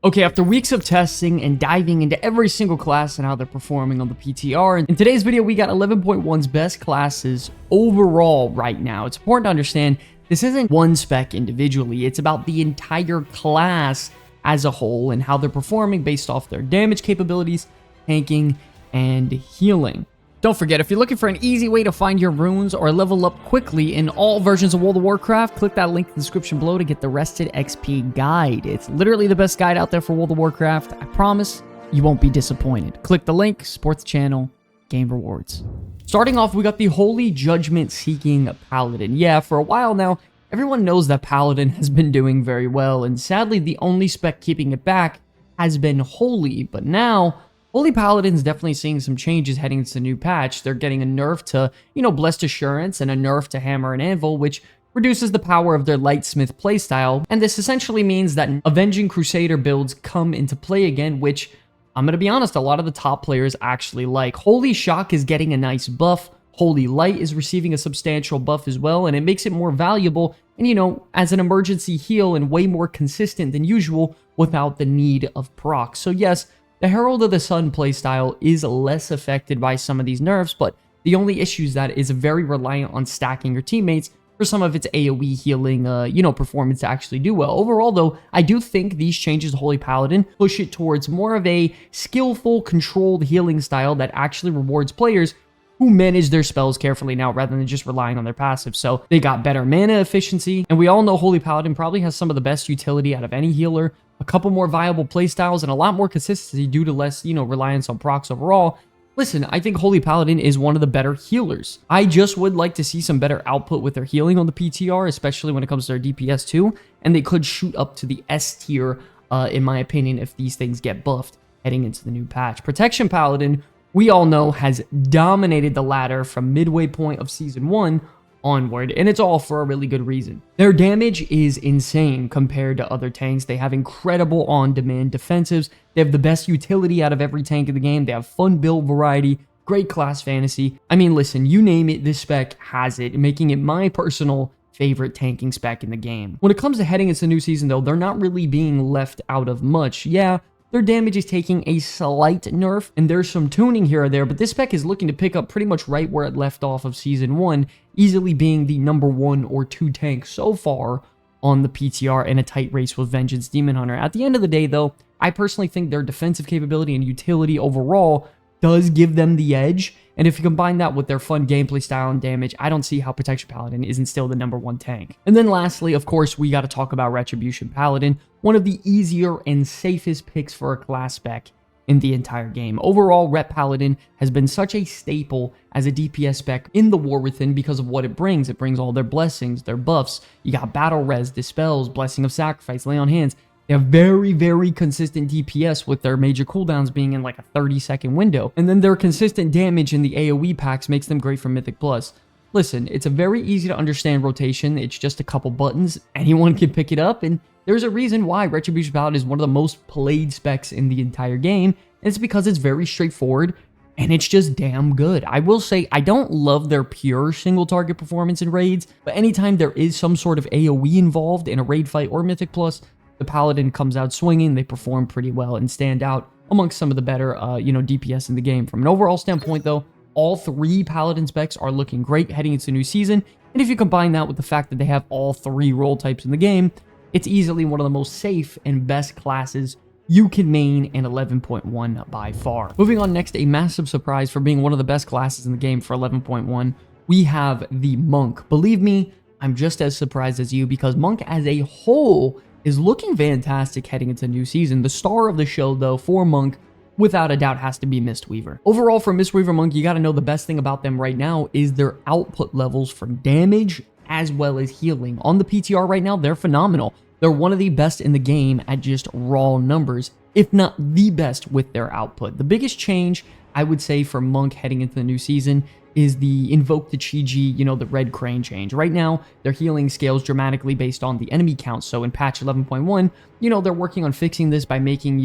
Okay, after weeks of testing and diving into every single class and how they're performing on the PTR, in today's video we got 11.1's best classes overall right now. It's important to understand this isn't one spec individually, it's about the entire class as a whole and how they're performing based off their damage capabilities, tanking, and healing. Don't forget, if you're looking for an easy way to find your runes or level up quickly in all versions of World of Warcraft, click that link in the description below to get the Rested XP guide. It's literally the best guide out there for World of Warcraft. I promise you won't be disappointed. Click the link, support the channel, gain rewards. Starting off, we got the Holy Judgment Seeking Paladin. Yeah, for a while now, everyone knows that Paladin has been doing very well, and sadly, the only spec keeping it back has been Holy, but now Holy Paladin's definitely seeing some changes heading into the new patch. They're getting a nerf to, Blessed Assurance and a nerf to Hammer and Anvil, which reduces the power of their Lightsmith playstyle. And this essentially means that Avenging Crusader builds come into play again, which, I'm going to be honest, a lot of the top players actually like. Holy Shock is getting a nice buff. Holy Light is receiving a substantial buff as well, and it makes it more valuable and, as an emergency heal and way more consistent than usual without the need of proc. So yes, the Herald of the Sun playstyle is less affected by some of these nerfs, but the only issue is that it's very reliant on stacking your teammates for some of its AoE healing, performance to actually do well. Overall, though, I do think these changes to Holy Paladin push it towards more of a skillful, controlled healing style that actually rewards players who manage their spells carefully now rather than just relying on their passive. So they got better mana efficiency, and we all know Holy Paladin probably has some of the best utility out of any healer, a couple more viable playstyles, and a lot more consistency due to less, reliance on procs overall. Listen, I think Holy Paladin is one of the better healers. I just would like to see some better output with their healing on the PTR, especially when it comes to their DPS too, and they could shoot up to the S tier, in my opinion, if these things get buffed heading into the new patch. Protection Paladin, we all know, has dominated the ladder from midway point of Season 1 onward, and it's all for a really good reason. Their damage is insane compared to other tanks. They have incredible on-demand defensives. They have the best utility out of every tank in the game. They have fun build variety, great class fantasy. I mean, listen, you name it, this spec has it, making it my personal favorite tanking spec in the game. When it comes to heading into the new season, though, they're not really being left out of much. Yeah, their damage is taking a slight nerf, and there's some tuning here or there, but this spec is looking to pick up pretty much right where it left off of Season 1, easily being the number 1 or 2 tank so far on the PTR in a tight race with Vengeance Demon Hunter. At the end of the day, though, I personally think their defensive capability and utility overall does give them the edge, and if you combine that with their fun gameplay style and damage, I don't see how Protection Paladin isn't still the number 1 tank. And then lastly, of course, we got to talk about Retribution Paladin, one of the easier and safest picks for a class spec in the entire game. Overall, Rep Paladin has been such a staple as a DPS spec in the War Within because of what it brings. It brings all their blessings, their buffs. You got Battle Res, Dispels, Blessing of Sacrifice, Lay on Hands. They have very, very consistent DPS with their major cooldowns being in like a 30-second window. And then their consistent damage in the AoE packs makes them great for Mythic Plus. Listen, it's a very easy to understand rotation. It's just a couple buttons. Anyone can pick it up, and there's a reason why Retribution Paladin is one of the most played specs in the entire game. And it's because it's very straightforward, and it's just damn good. I will say, I don't love their pure single target performance in raids, but anytime there is some sort of AoE involved in a raid fight or Mythic Plus, the Paladin comes out swinging. They perform pretty well and stand out amongst some of the better, DPS in the game. From an overall standpoint, though, all 3 Paladin specs are looking great heading into the new season. And if you combine that with the fact that they have all 3 role types in the game, it's easily one of the most safe and best classes you can main in 11.1 by far. Moving on next, a massive surprise for being one of the best classes in the game for 11.1, we have the Monk. Believe me, I'm just as surprised as you because Monk as a whole is looking fantastic heading into the new season. The star of the show, though, for Monk, without a doubt, has to be Mistweaver. Overall, for Mistweaver Monk, you got to know the best thing about them right now is their output levels for damage as well as healing. On the PTR right now, they're phenomenal. They're one of the best in the game at just raw numbers, if not the best with their output. The biggest change, I would say, for Monk heading into the new season is the Invoke the Chi-Ji, the Red Crane change. Right now, their healing scales dramatically based on the enemy count. So in patch 11.1, they're working on fixing this by making,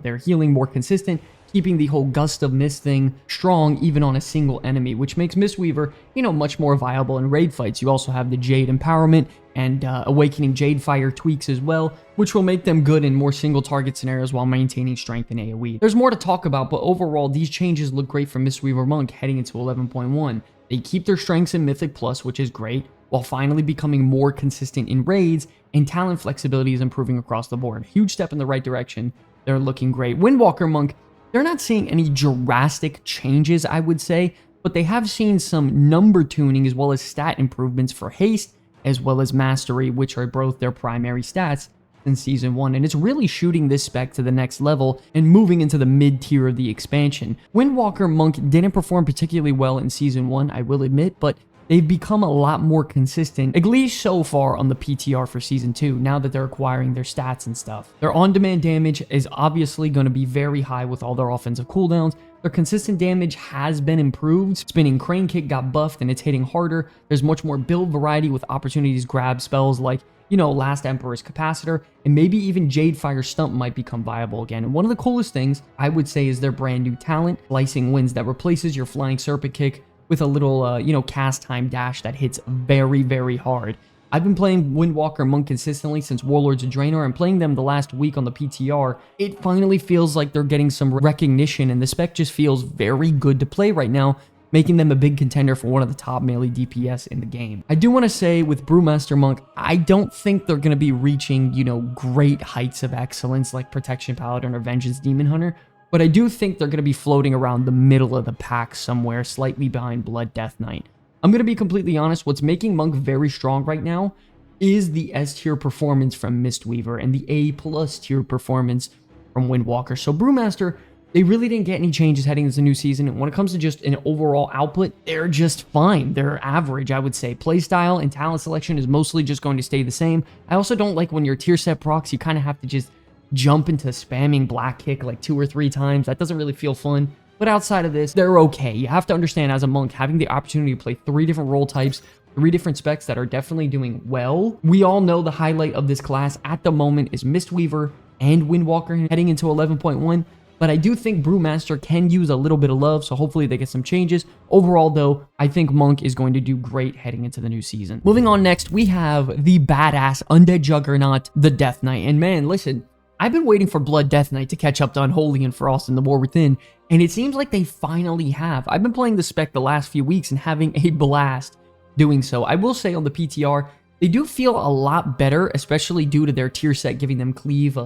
their healing more consistent, keeping the whole Gust of Mist thing strong even on a single enemy, which makes Mistweaver, much more viable in raid fights. You also have the Jade Empowerment and Awakening Jade Fire tweaks as well, which will make them good in more single target scenarios while maintaining strength in AoE. There's more to talk about, but overall, these changes look great for Mistweaver Monk heading into 11.1. They keep their strengths in Mythic Plus, which is great, while finally becoming more consistent in raids, and talent flexibility is improving across the board. Huge step in the right direction. They're looking great. Windwalker Monk, they're not seeing any drastic changes, I would say, but they have seen some number tuning as well as stat improvements for haste, as well as mastery, which are both their primary stats in Season 1, and it's really shooting this spec to the next level and moving into the mid-tier of the expansion. Windwalker Monk didn't perform particularly well in Season 1, I will admit, but they've become a lot more consistent, at least so far on the PTR for Season 2, now that they're acquiring their stats and stuff. Their on-demand damage is obviously going to be very high with all their offensive cooldowns. Their consistent damage has been improved. Spinning Crane Kick got buffed and it's hitting harder. There's much more build variety with opportunities to grab spells like, Last Emperor's Capacitor, and maybe even Jade Fire Stump might become viable again. And one of the coolest things, I would say, is their brand new talent, Slicing Winds, that replaces your Flying Serpent Kick with a little, cast time dash that hits very, very hard. I've been playing Windwalker Monk consistently since Warlords of Draenor, and playing them the last week on the PTR, it finally feels like they're getting some recognition, and the spec just feels very good to play right now, making them a big contender for one of the top melee DPS in the game. I do want to say with Brewmaster Monk, I don't think they're going to be reaching, great heights of excellence like Protection Paladin or Vengeance Demon Hunter, but I do think they're going to be floating around the middle of the pack somewhere, slightly behind Blood Death Knight. I'm going to be completely honest, what's making Monk very strong right now is the S tier performance from Mistweaver and the A+ tier performance from Windwalker. So Brewmaster, they really didn't get any changes heading into the new season, and when it comes to just an overall output, they're just fine. They're average, I would say. Playstyle and talent selection is mostly just going to stay the same. I also don't like when your tier set procs, you kind of have to just jump into spamming Black Kick like 2 or 3 times. That doesn't really feel fun. But outside of this, they're okay. You have to understand, as a monk, having the opportunity to play 3 different role types, 3 different specs that are definitely doing well. We all know the highlight of this class at the moment is Mistweaver and Windwalker heading into 11.1. But I do think Brewmaster can use a little bit of love, so hopefully they get some changes. Overall, though, I think Monk is going to do great heading into the new season. Moving on next, we have the badass undead juggernaut, the Death Knight. And man, listen, I've been waiting for Blood Death Knight to catch up to Unholy and Frost in the War Within, and it seems like they finally have. I've been playing the spec the last few weeks and having a blast doing so. I will say on the PTR, they do feel a lot better, especially due to their tier set giving them cleave,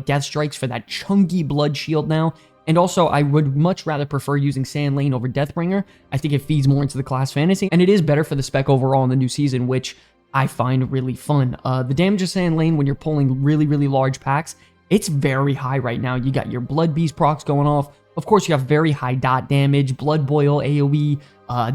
death strikes for that chunky blood shield now. And also, I would much rather prefer using Sand Lane over Deathbringer. I think it feeds more into the class fantasy, and it is better for the spec overall in the new season, which I find really fun. The damage of Sand Lane when you're pulling really, really large packs, it's very high right now. You got your Blood Beast procs going off. Of course, you have very high dot damage, Blood Boil AoE,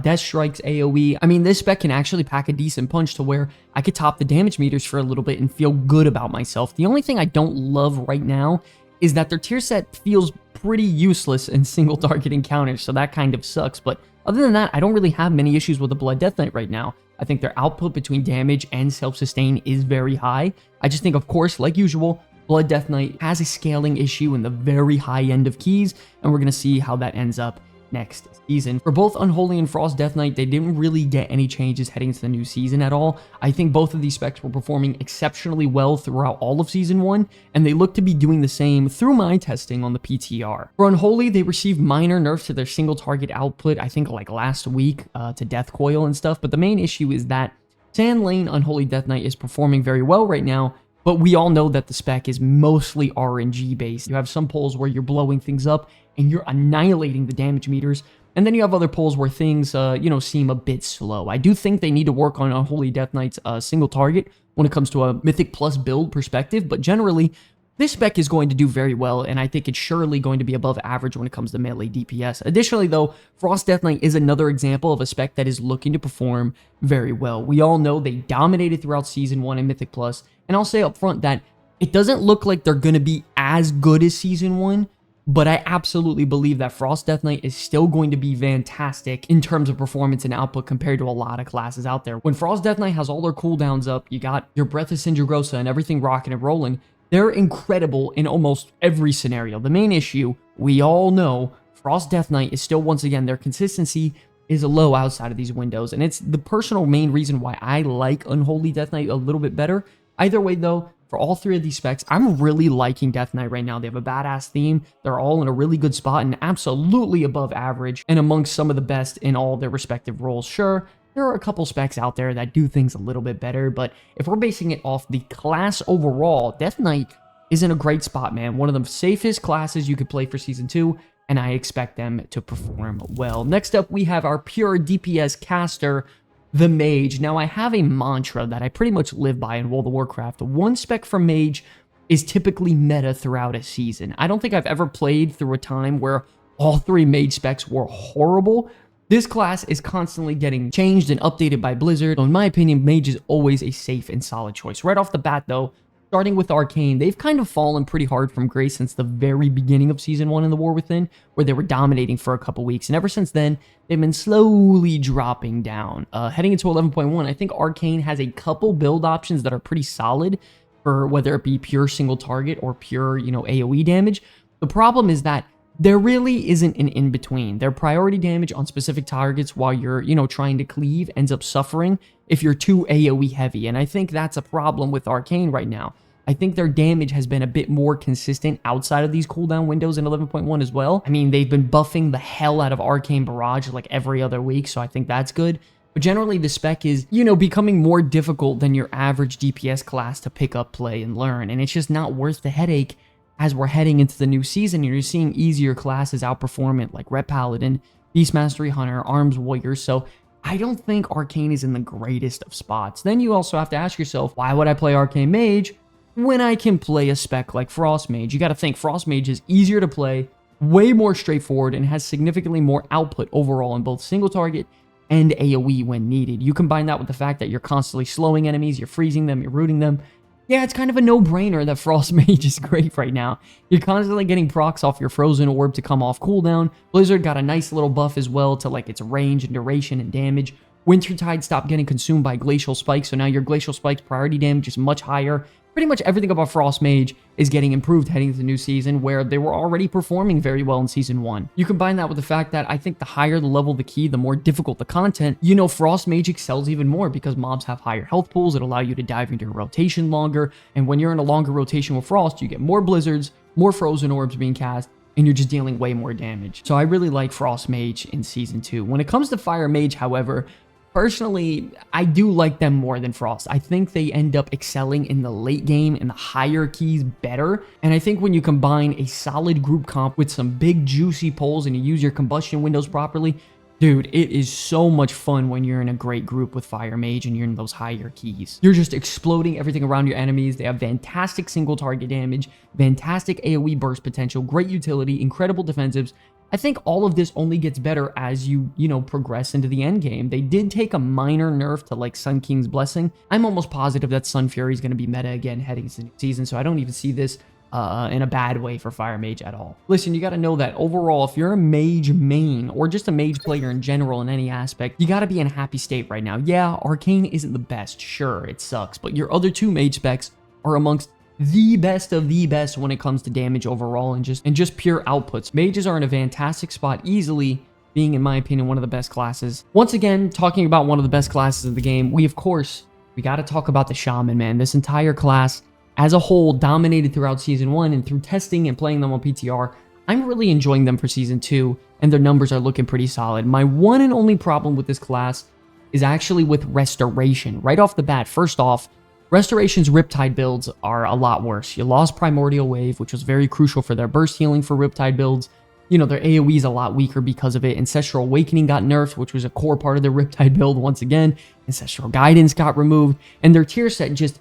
Death Strikes AoE. I mean, this spec can actually pack a decent punch to where I could top the damage meters for a little bit and feel good about myself. The only thing I don't love right now is that their tier set feels pretty useless in single target encounters, so that kind of sucks. But other than that, I don't really have many issues with the Blood Death Knight right now. I think their output between damage and self-sustain is very high. I just think, of course, like usual, Blood Death Knight has a scaling issue in the very high end of keys, and we're going to see how that ends up next season. For both Unholy and Frost Death Knight, they didn't really get any changes heading into the new season at all. I think both of these specs were performing exceptionally well throughout all of Season 1, and they look to be doing the same through my testing on the PTR. For Unholy, they received minor nerfs to their single target output, I think like last week, to Death Coil and stuff, but the main issue is that Sand Lane Unholy Death Knight is performing very well right now, but we all know that the spec is mostly RNG based. You have some pulls where you're blowing things up and you're annihilating the damage meters, and then you have other pulls where things, seem a bit slow. I do think they need to work on Unholy Death Knight's single target when it comes to a Mythic Plus build perspective, but generally, this spec is going to do very well, and I think it's surely going to be above average when it comes to melee DPS. Additionally, though, Frost Death Knight is another example of a spec that is looking to perform very well. We all know they dominated throughout Season 1 in Mythic Plus, and I'll say up front that it doesn't look like they're going to be as good as Season 1, but I absolutely believe that Frost Death Knight is still going to be fantastic in terms of performance and output compared to a lot of classes out there. When Frost Death Knight has all their cooldowns up, you got your Breath of Sindragosa and everything rocking and rolling, they're incredible in almost every scenario. The main issue, we all know, Frost Death Knight is still, once again, their consistency is low outside of these windows, and it's the personal main reason why I like Unholy Death Knight a little bit better. Either way, though, for all three of these specs, I'm really liking Death Knight right now. They have a badass theme. They're all in a really good spot and absolutely above average and amongst some of the best in all their respective roles. Sure, there are a couple specs out there that do things a little bit better, but if we're basing it off the class overall, Death Knight is in a great spot, man. One of the safest classes you could play for Season 2, and I expect them to perform well. Next up, we have our pure DPS caster, the Mage. Now, I have a mantra that I pretty much live by in World of Warcraft. One spec for Mage is typically meta throughout a season. I don't think I've ever played through a time where all three Mage specs were horrible. This class is constantly getting changed and updated by Blizzard. So in my opinion, Mage is always a safe and solid choice. Right off the bat, though, starting with Arcane, they've kind of fallen pretty hard from grace since the very beginning of Season 1 in the War Within, where they were dominating for a couple weeks. And ever since then, they've been slowly dropping down. Heading into 11.1, I think Arcane has a couple build options that are pretty solid for whether it be pure single target or pure, AoE damage. The problem is that there really isn't an in-between. Their priority damage on specific targets while you're, trying to cleave ends up suffering if you're too AoE heavy. And I think that's a problem with Arcane right now. I think their damage has been a bit more consistent outside of these cooldown windows in 11.1 as well. I mean, they've been buffing the hell out of Arcane Barrage like every other week, so I think that's good. But generally, the spec is, becoming more difficult than your average DPS class to pick up, play, and learn. And it's just not worth the headache as we're heading into the new season. You're seeing easier classes outperform it, like Ret Paladin, Beast Mastery Hunter, Arms Warrior. So I don't think Arcane is in the greatest of spots. Then you also have to ask yourself, why would I play Arcane Mage when I can play a spec like Frost Mage? You got to think Frost Mage is easier to play, way more straightforward, and has significantly more output overall in both single target and AoE when needed. You combine that with the fact that you're constantly slowing enemies, you're freezing them, you're rooting them. Yeah, it's kind of a no-brainer that Frost Mage is great right now. You're constantly getting procs off your Frozen Orb to come off cooldown. Blizzard got a nice little buff as well to its range and duration and damage. Wintertide stopped getting consumed by Glacial Spike, so now your Glacial Spike's priority damage is much higher. Pretty much everything about Frost Mage is getting improved heading into the new season, where they were already performing very well in Season 1. You combine that with the fact that I think the higher the level the key, the more difficult the content, Frost Mage excels even more because mobs have higher health pools that allow you to dive into your rotation longer, and when you're in a longer rotation with Frost, you get more Blizzards, more Frozen Orbs being cast, and you're just dealing way more damage. So I really like Frost Mage in Season 2. When it comes to Fire Mage, however, personally, I do like them more than Frost. I think they end up excelling in the late game and the higher keys better. And I think when you combine a solid group comp with some big juicy pulls and you use your combustion windows properly, dude, it is so much fun when you're in a great group with Fire Mage and you're in those higher keys. You're just exploding everything around your enemies. They have fantastic single target damage, fantastic AoE burst potential, great utility, incredible defensives. I think all of this only gets better as you, progress into the end game. They did take a minor nerf to Sun King's Blessing. I'm almost positive that Sun Fury is going to be meta again heading into the new season, so I don't even see this in a bad way for Fire Mage at all. Listen, you got to know that overall, if you're a Mage main or just a Mage player in general in any aspect, you got to be in a happy state right now. Yeah, Arcane isn't the best. Sure, it sucks, but your other two Mage specs are amongst the best of the best when it comes to damage overall and just pure outputs. Mages are in a fantastic spot, easily being, in my opinion, one of the best classes. Once again, talking about one of the best classes of the game, we got to talk about the Shaman, man. This entire class as a whole dominated throughout Season 1, and through testing and playing them on PTR, I'm really enjoying them for Season 2, and their numbers are looking pretty solid. My one and only problem with this class is actually with Restoration. Right off the bat, first off, Restoration's Riptide builds are a lot worse. You lost Primordial Wave, which was very crucial for their burst healing for Riptide builds. Their AoE is a lot weaker because of it. Ancestral Awakening got nerfed, which was a core part of their Riptide build once again. Ancestral Guidance got removed, and their tier set just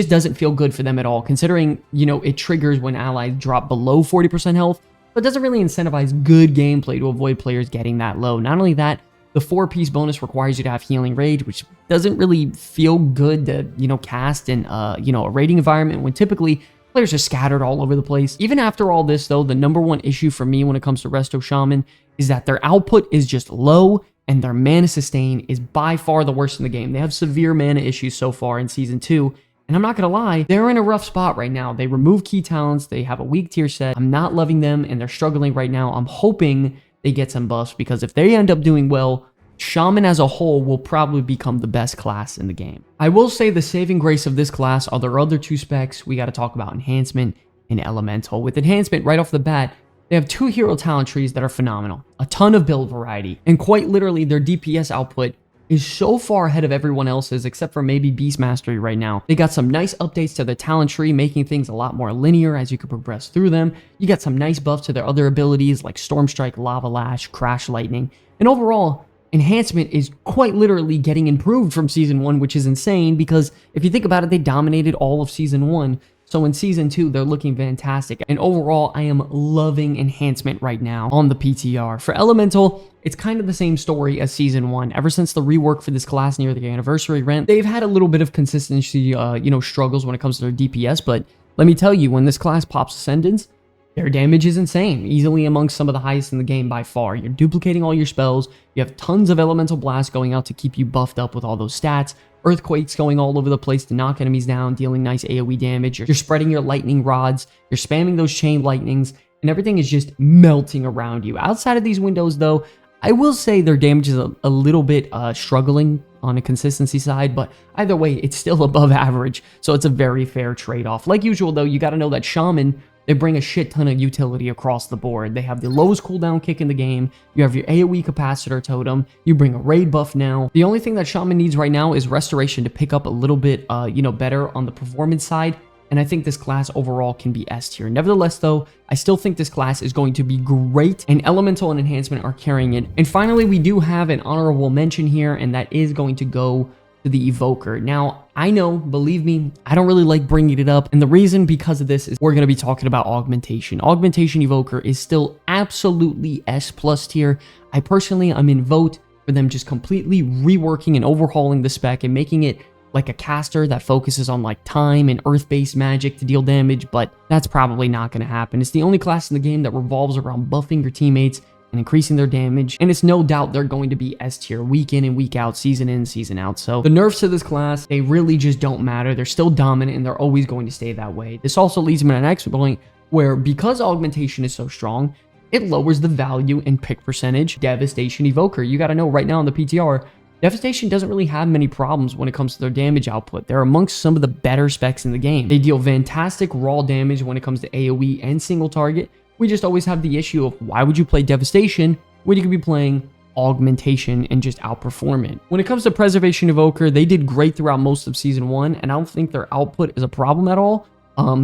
doesn't feel good for them at all, considering, it triggers when allies drop below 40% health, but doesn't really incentivize good gameplay to avoid players getting that low. Not only that, the 4-piece bonus requires you to have Healing Rage, which doesn't really feel good to, cast in, a raiding environment when typically players are scattered all over the place. Even after all this, though, the number one issue for me when it comes to Resto Shaman is that their output is just low and their mana sustain is by far the worst in the game. They have severe mana issues so far in Season 2, And I'm not gonna lie, they're in a rough spot right now. They remove key talents, they have a weak tier set. I'm not loving them, and they're struggling right now. I'm hoping they get some buffs, because if they end up doing well, Shaman as a whole will probably become the best class in the game. I will say the saving grace of this class are their other two specs. We got to talk about Enhancement and Elemental. With Enhancement, right off the bat, they have 2 hero talent trees that are phenomenal, a ton of build variety, and quite literally their DPS output is so far ahead of everyone else's, except for maybe Beast Mastery right now. They got some nice updates to their talent tree, making things a lot more linear as you can progress through them. You got some nice buffs to their other abilities like Storm Strike, Lava Lash, Crash Lightning, and overall, Enhancement is quite literally getting improved from Season 1, which is insane because if you think about it, they dominated all of Season 1. So in Season 2, they're looking fantastic. And overall, I am loving Enhancement right now on the PTR. For Elemental, it's kind of the same story as Season 1. Ever since the rework for this class near the anniversary event, they've had a little bit of consistency, struggles when it comes to their DPS. But let me tell you, when this class pops Ascendance, their damage is insane, easily amongst some of the highest in the game by far. You're duplicating all your spells, you have tons of Elemental Blasts going out to keep you buffed up with all those stats, Earthquakes going all over the place to knock enemies down, dealing nice AoE damage, you're spreading your Lightning Rods, you're spamming those Chain Lightnings, and everything is just melting around you. Outside of these windows though, I will say their damage is a little bit struggling on a consistency side, but either way, it's still above average, so it's a very fair trade-off. Like usual though, you gotta know that Shaman, they bring a shit ton of utility across the board. They have the lowest cooldown kick in the game. You have your AoE capacitor totem. You bring a raid buff now. The only thing that Shaman needs right now is restoration to pick up a little bit, better on the performance side. And I think this class overall can be S tier. Nevertheless, though, I still think this class is going to be great, and Elemental and Enhancement are carrying it. And finally, we do have an honorable mention here, and that is going to go to the Evoker. Now, I know, believe me, I don't really like bringing it up, and the reason because of this is we're going to be talking about Augmentation. Augmentation Evoker is still absolutely S+ tier. I personally, I'm in vote for them just completely reworking and overhauling the spec and making it like a caster that focuses on like time and earth-based magic to deal damage, but that's probably not going to happen. It's the only class in the game that revolves around buffing your teammates and increasing their damage, and it's no doubt they're going to be S tier week in and week out, season in, season out. So the nerfs to this class, they really just don't matter. They're still dominant, and they're always going to stay that way. This also leads me to an next point where, because Augmentation is so strong, it lowers the value and pick percentage Devastation Evoker. You got to know right now in the PTR, Devastation doesn't really have many problems when it comes to their damage output. They're amongst some of the better specs in the game. They deal fantastic raw damage when it comes to AoE and single target. We just always have the issue of why would you play Devastation when you could be playing Augmentation and just outperform it. When it comes to Preservation Evoker, they did great throughout most of Season 1, and I don't think their output is a problem at all.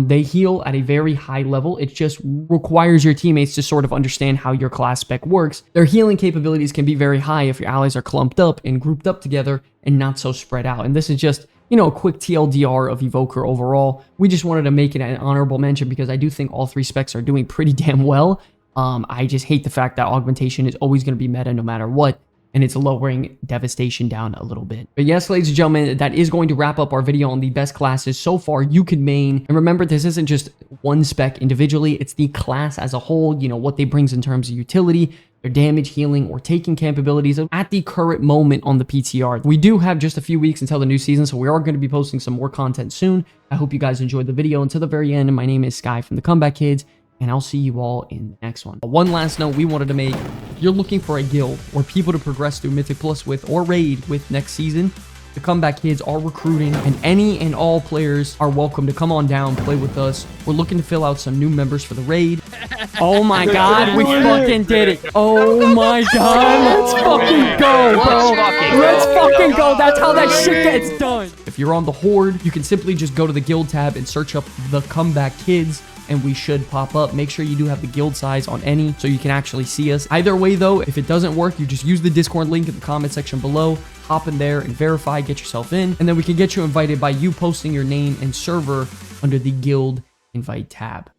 They heal at a very high level. It just requires your teammates to sort of understand how your class spec works. Their healing capabilities can be very high if your allies are clumped up and grouped up together and not so spread out. And this is just, a quick TLDR of Evoker overall. We just wanted to make it an honorable mention because I do think all 3 specs are doing pretty damn well. I just hate the fact that Augmentation is always going to be meta no matter what, and it's lowering Devastation down a little bit. But yes, ladies and gentlemen, that is going to wrap up our video on the best classes so far you could main. And remember, this isn't just one spec individually, it's the class as a whole, what they brings in terms of utility, their damage, healing, or taking capabilities at the current moment on the PTR. We do have just a few weeks until the new season, so we are going to be posting some more content soon. I hope you guys enjoyed the video until the very end. My name is Sky from the Comeback Kids, and I'll see you all in the next one. One last note we wanted to make: if you're looking for a guild or people to progress through Mythic Plus with or raid with next season, the Comeback Kids are recruiting, and any and all players are welcome to come on down, play with us. We're looking to fill out some new members for the raid. Oh my god, we fucking did it. Oh my god, let's fucking go, bro. Let's fucking go. That's how that shit gets done. If you're on the Horde, you can simply just go to the guild tab and search up the Comeback Kids, and we should pop up. Make sure you do have the guild size on any so you can actually see us. Either way though, if it doesn't work, you just use the Discord link in the comment section below, hop in there and verify, get yourself in, and then we can get you invited by you posting your name and server under the guild invite tab.